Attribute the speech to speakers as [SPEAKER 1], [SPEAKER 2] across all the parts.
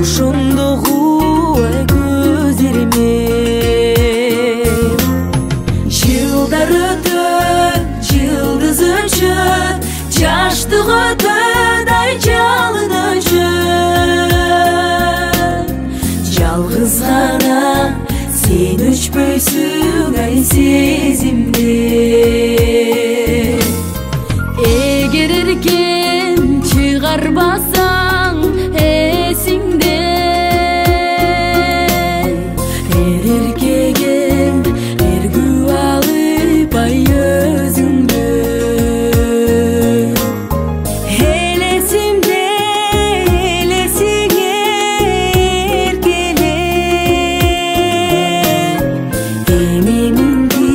[SPEAKER 1] ошондогу көзлериме жылдар өтөт жылдыз өчөт жаштык өтөт ай жалын өчөт жалгыз гана сен өчпөйсүң ай сезимде эгер эркен чыгарбасаң эсиңде эркекке эргүү алып ай өзүңдү элесимде элесиңе эркеле эмеңди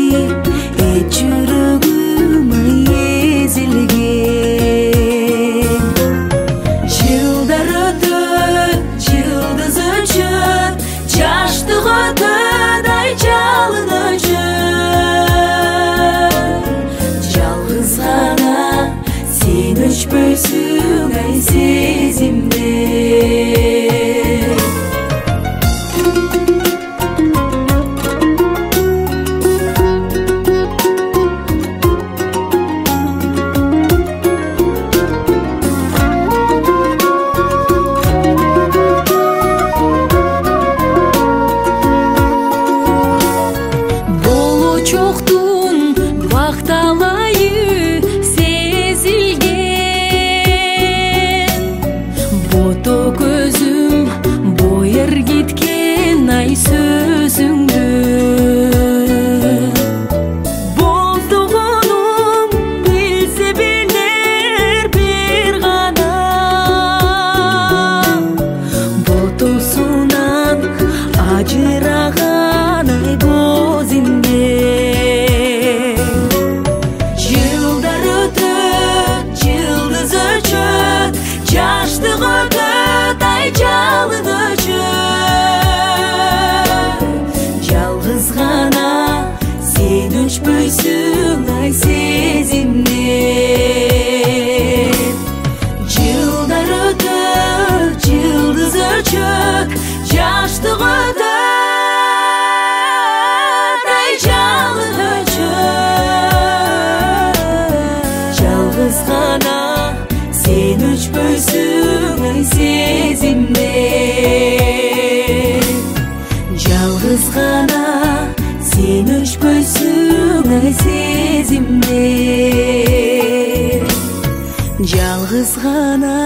[SPEAKER 1] эч жүрөгүм ай эзилген жылдар өтөт жылдыз өчөт жаштык өтөт ай жалын өчөт жалгыз гана сен өчпөйсүң ай сезимде болочоктун бакталайы сезилген бото көзүм бой эргиткен ай сөзүңдү болдугунум билсе билер бир гана ботосунан ажыраган ай көзүмдө жылдар өтөт жылдыз өчөт жаштык өтөт ай жалын өчөт жалгыз гана сен өчпөйсүң ай сезимде жылдар өтөт жылдыз өчөт жаштык өтөт ай жалын өчөт жалгыз гана сен өчпөйсүң ай сезимде жалгыз гана сен өчпөйсүң ай сезимде жалгыз гана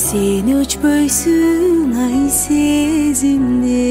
[SPEAKER 1] сен өчпөйсүң ай сезимде